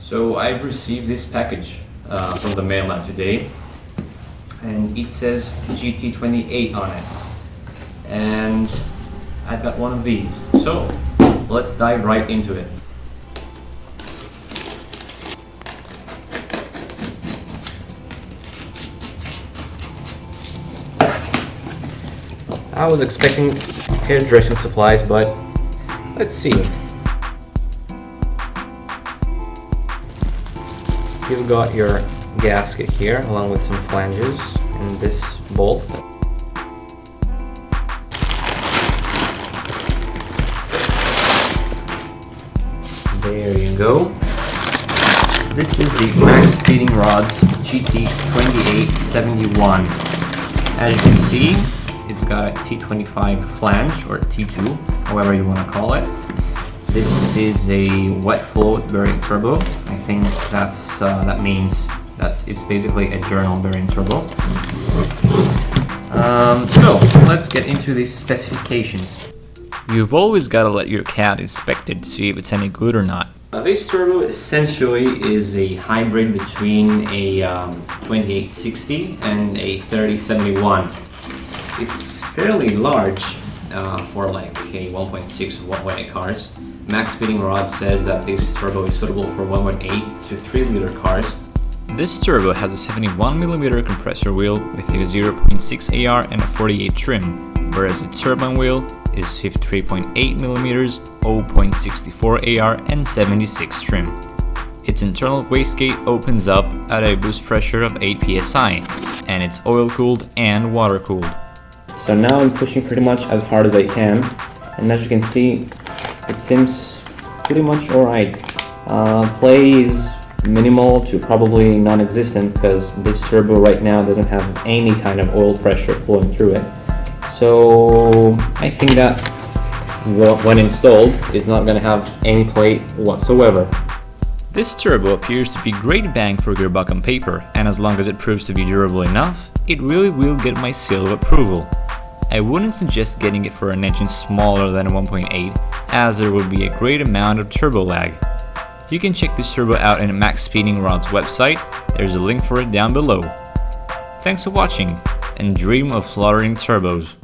So I've received this package from the mailman today, and it says GT28 on it, and I've got one of these. So let's dive right into it. I was expecting hairdressing supplies, but let's see. You've got your gasket here along with some flanges and this bolt. There you go. This is the Maxpeedingrods GT2871. As you can see, it's got a T25 flange, or T2, however you want to call it. This is a wet float bearing turbo. I think that means it's basically a journal bearing turbo. So let's get into the specifications. You've always got to let your cat inspect it to see if it's any good or not. This turbo essentially is a hybrid between a 2860 and a 3071. It's fairly large for like a 1.6 1.8 cars. Maxpeedingrods says that this turbo is suitable for 1.8 to 3 liter cars. This turbo has a 71mm compressor wheel with a 0.6 AR and a 48 trim, whereas the turbine wheel is 53.8mm, 0.64 AR and 76 trim. Its internal wastegate opens up at a boost pressure of 8 psi, and it's oil cooled and water cooled. So now I'm pushing pretty much as hard as I can, and as you can see, it seems pretty much alright. Play is minimal to probably non-existent because this turbo right now doesn't have any kind of oil pressure flowing through it. So I think that when installed, it's not going to have any play whatsoever. This turbo appears to be great bang for your buck on paper, and as long as it proves to be durable enough, it really will get my seal of approval. I wouldn't suggest getting it for an engine smaller than a 1.8, as there would be a great amount of turbo lag. You can check this turbo out in Maxpeedingrods website, there's a link for it down below. Thanks for watching, and dream of slaughtering turbos.